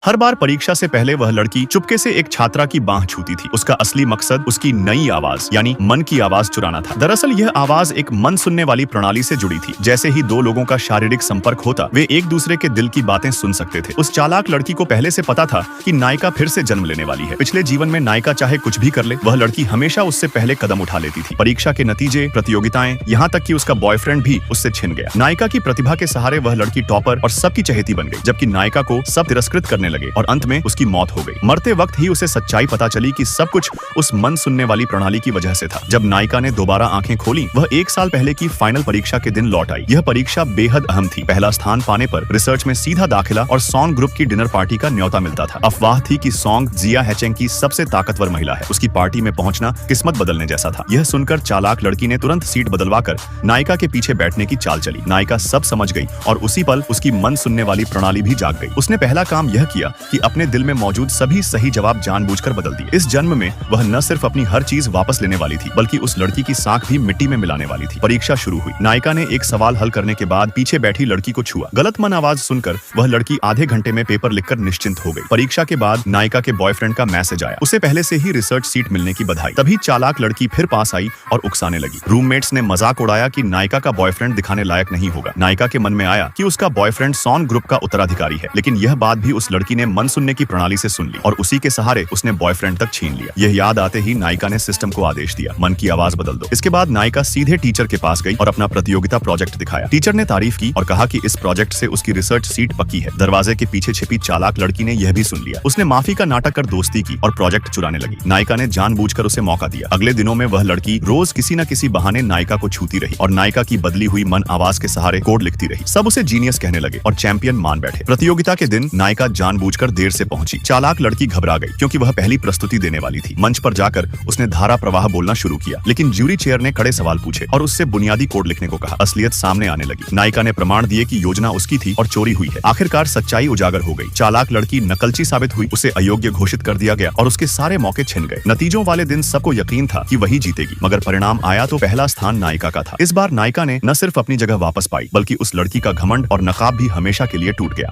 हर बार परीक्षा से पहले वह लड़की चुपके से एक छात्रा की बांह छूती थी। उसका असली मकसद उसकी नई आवाज यानी मन की आवाज चुराना था। दरअसल यह आवाज एक मन सुनने वाली प्रणाली से जुड़ी थी। जैसे ही दो लोगों का शारीरिक संपर्क होता, वे एक दूसरे के दिल की बातें सुन सकते थे। उस चालाक लड़की को पहले से पता था कि नायिका फिर से जन्म लेने वाली है। पिछले जीवन में नायिका चाहे कुछ भी कर ले, वह लड़की हमेशा उससे पहले कदम उठा लेती थी। परीक्षा के नतीजे, प्रतियोगिताएं, यहाँ तक कि उसका बॉयफ्रेंड भी उससे छिन गया। नायिका की प्रतिभा के सहारे वह लड़की टॉपर और सबकी चहेती बन गई, जबकि नायिका को सब तिरस्कृत करने लगे और अंत में उसकी मौत हो गई। मरते वक्त ही उसे सच्चाई पता चली कि सब कुछ उस मन सुनने वाली प्रणाली की वजह से था। जब नायिका ने दोबारा आंखें खोली, वह 1 साल पहले की फाइनल परीक्षा के दिन लौट आई। यह परीक्षा बेहद अहम थी। पहला स्थान पाने पर रिसर्च में सीधा दाखिला और सॉन्ग ग्रुप की डिनर पार्टी का न्योता मिलता था। अफवाह थी कि सॉन्ग जिया हैचेंग की सबसे ताकतवर महिला है। उसकी पार्टी में पहुंचना किस्मत बदलने जैसा था। यह सुनकर चालाक लड़की ने तुरंत सीट बदलवाकर नायिका के पीछे बैठने की चाल चली। नायिका सब समझ गई और उसी पल उसकी मन सुनने वाली प्रणाली भी जाग गई। उसने पहला काम यह किया कि अपने दिल में मौजूद सभी सही जवाब जानबूझकर बदल दिए। इस जन्म में वह न सिर्फ अपनी हर चीज वापस लेने वाली थी, बल्कि उस लड़की की साख भी मिट्टी में मिलाने वाली थी। परीक्षा शुरू हुई। नायिका ने एक सवाल हल करने के बाद पीछे बैठी लड़की को छुआ। गलत मन आवाज सुनकर वह लड़की आधे घंटे में पेपर लिखकर निश्चिंत हो गई। परीक्षा के बाद नायिका के बॉयफ्रेंड का मैसेज आया। उसे पहले से ही रिसर्च सीट मिलने की बधाई। तभी चालाक लड़की फिर पास आई और उकसाने लगी। रूममेट्स ने मजाक उड़ाया कि नायिका का बॉयफ्रेंड दिखाने लायक नहीं होगा। नायिका के मन में आया कि उसका बॉयफ्रेंड सॉन्ग ग्रुप का उत्तराधिकारी है, लेकिन यह बात भी उस लड़की ने मन सुनने की प्रणाली से सुन ली और उसी के सहारे उसने बॉयफ्रेंड तक छीन लिया। यह याद आते ही नायिका ने सिस्टम को आदेश दिया, मन की आवाज बदल दो। इसके बाद नायिका सीधे टीचर के पास गई और अपना प्रतियोगिता प्रोजेक्ट दिखाया। टीचर ने तारीफ की और कहा कि इस प्रोजेक्ट से उसकी रिसर्च सीट पक्की है। दरवाजे के पीछे छिपी चालाक लड़की ने यह भी सुन लिया। उसने माफी का नाटक कर दोस्ती की और प्रोजेक्ट चुराने लगी। नायिका ने जानबूझकर उसे मौका दिया। अगले दिनों में वह लड़की रोज किसी न किसी बहाने नायिका को छूती रही और नायिका की बदली हुई मन आवाज के सहारे कोड लिखती रही। सब उसे जीनियस कहने लगे और चैंपियन मान बैठे। प्रतियोगिता के दिन नायिका जानबूझकर देर से पहुंची। चालाक लड़की घबरा गई क्योंकि वह पहली प्रस्तुति देने वाली थी। मंच पर जाकर उसने धारा प्रवाह बोलना शुरू किया, लेकिन ज्यूरी चेयर ने कड़े सवाल पूछे और उससे बुनियादी कोड लिखने को कहा। असलियत सामने आने लगी। नायिका ने प्रमाण दिए कि योजना उसकी थी और चोरी हुई है। आखिरकार सच्चाई उजागर हो गई। चालाक लड़की नकलची साबित हुई, उसे अयोग्य घोषित कर दिया गया और उसके सारे मौके छिन गए। नतीजों वाले दिन सबको यकीन था कि वही जीतेगी, मगर परिणाम आया तो पहला स्थान नायिका का था। इस बार नायिका ने न सिर्फ अपनी जगह वापस पाई, बल्कि उस लड़की का घमंड और नकाब भी हमेशा के लिए टूट गया।